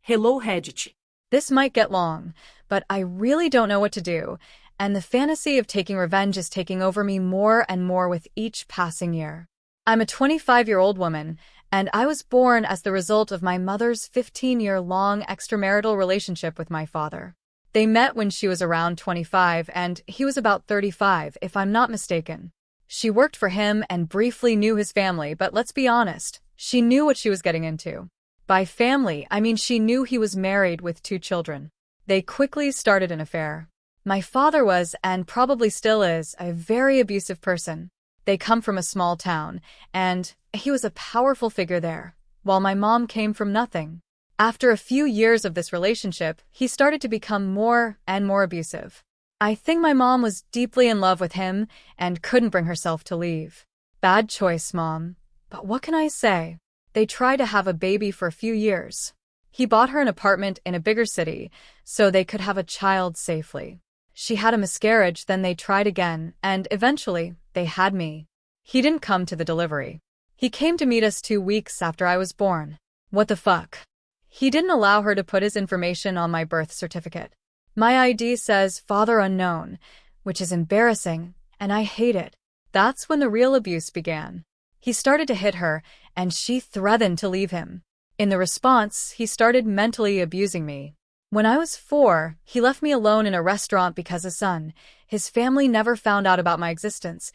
Hello, Reddit. This might get long, but I really don't know what to do, and the fantasy of taking revenge is taking over me more and more with each passing year. I'm a 25-year-old woman, and I was born as the result of my mother's 15-year-long extramarital relationship with my father. They met when she was around 25, and he was about 35, if I'm not mistaken. She worked for him and briefly knew his family, but let's be honest, she knew what she was getting into. By family, I mean she knew he was married with 2 children. They quickly started an affair. My father was, and probably still is, a very abusive person. They come from a small town, and he was a powerful figure there, while my mom came from nothing. After a few years of this relationship, he started to become more and more abusive. I think my mom was deeply in love with him and couldn't bring herself to leave. Bad choice, Mom. But what can I say? They tried to have a baby for a few years. He bought her an apartment in a bigger city so they could have a child safely. She had a miscarriage, then they tried again, and eventually, they had me. He didn't come to the delivery. He came to meet us 2 weeks after I was born. What the fuck? He didn't allow her to put his information on my birth certificate. My ID says father unknown, which is embarrassing, and I hate it. That's when the real abuse began. He started to hit her, and she threatened to leave him. In the response, he started mentally abusing me. When I was 4, he left me alone in a restaurant because his family never found out about my existence,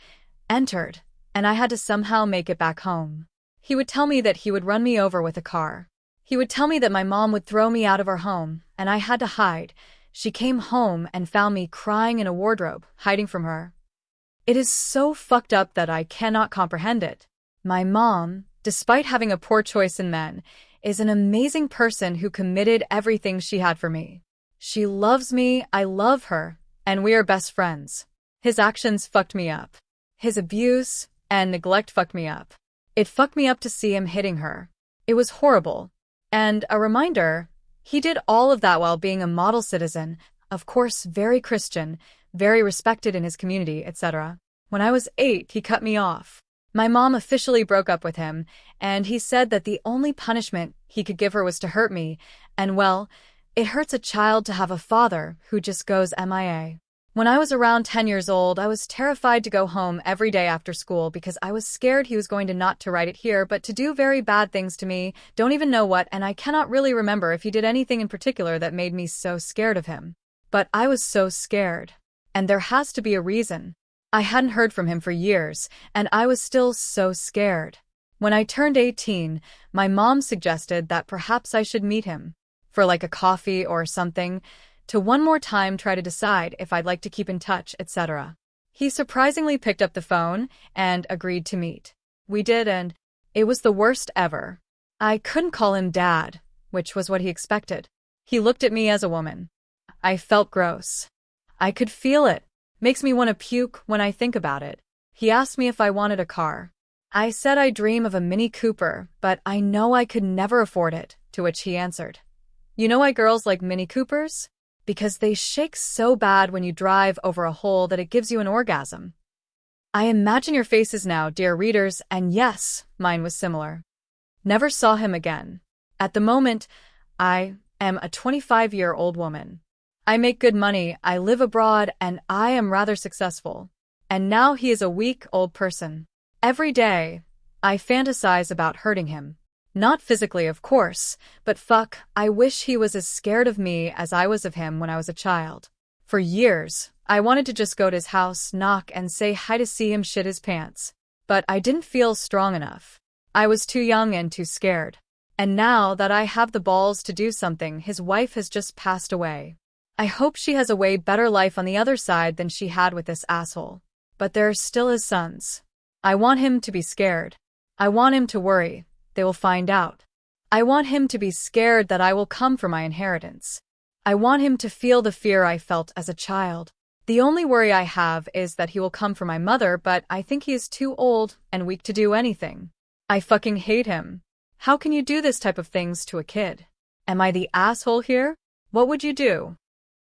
entered, and I had to somehow make it back home. He would tell me that he would run me over with a car. He would tell me that my mom would throw me out of our home, and I had to hide. She came home and found me crying in a wardrobe, hiding from her. It is so fucked up that I cannot comprehend it. My mom, despite having a poor choice in men, is an amazing person who committed everything she had for me. She loves me, I love her, and we are best friends. His actions fucked me up. His abuse and neglect fucked me up. It fucked me up to see him hitting her. It was horrible. And a reminder, he did all of that while being a model citizen, of course very Christian, very respected in his community, etc. When I was 8, he cut me off. My mom officially broke up with him, and he said that the only punishment he could give her was to hurt me, and well, it hurts a child to have a father who just goes MIA. When I was around 10 years old, I was terrified to go home every day after school because I was scared he was going to not to write it here but to do very bad things to me, don't even know what, and I cannot really remember if he did anything in particular that made me so scared of him. But I was so scared. And there has to be a reason. I hadn't heard from him for years, and I was still so scared. When I turned 18, my mom suggested that perhaps I should meet him. For like a coffee or something, to one more time try to decide if I'd like to keep in touch, etc. He surprisingly picked up the phone and agreed to meet. We did, and it was the worst ever. I couldn't call him Dad, which was what he expected. He looked at me as a woman. I felt gross. I could feel it. Makes me want to puke when I think about it. He asked me if I wanted a car. I said I dream of a Mini Cooper, but I know I could never afford it, to which he answered, "You know why girls like Mini Coopers? Because they shake so bad when you drive over a hole that it gives you an orgasm." I imagine your faces now, dear readers, and yes, mine was similar. Never saw him again. At the moment, I am a 25-year-old woman. I make good money, I live abroad, and I am rather successful. And now he is a weak, old person. Every day, I fantasize about hurting him. Not physically, of course, but fuck, I wish he was as scared of me as I was of him when I was a child. For years, I wanted to just go to his house, knock, and say hi to see him shit his pants. But I didn't feel strong enough. I was too young and too scared. And now that I have the balls to do something, his wife has just passed away. I hope she has a way better life on the other side than she had with this asshole. But there are still his sons. I want him to be scared. I want him to worry. They will find out. I want him to be scared that I will come for my inheritance. I want him to feel the fear I felt as a child. The only worry I have is that he will come for my mother, but I think he is too old and weak to do anything. I fucking hate him. How can you do this type of things to a kid? Am I the asshole here? What would you do?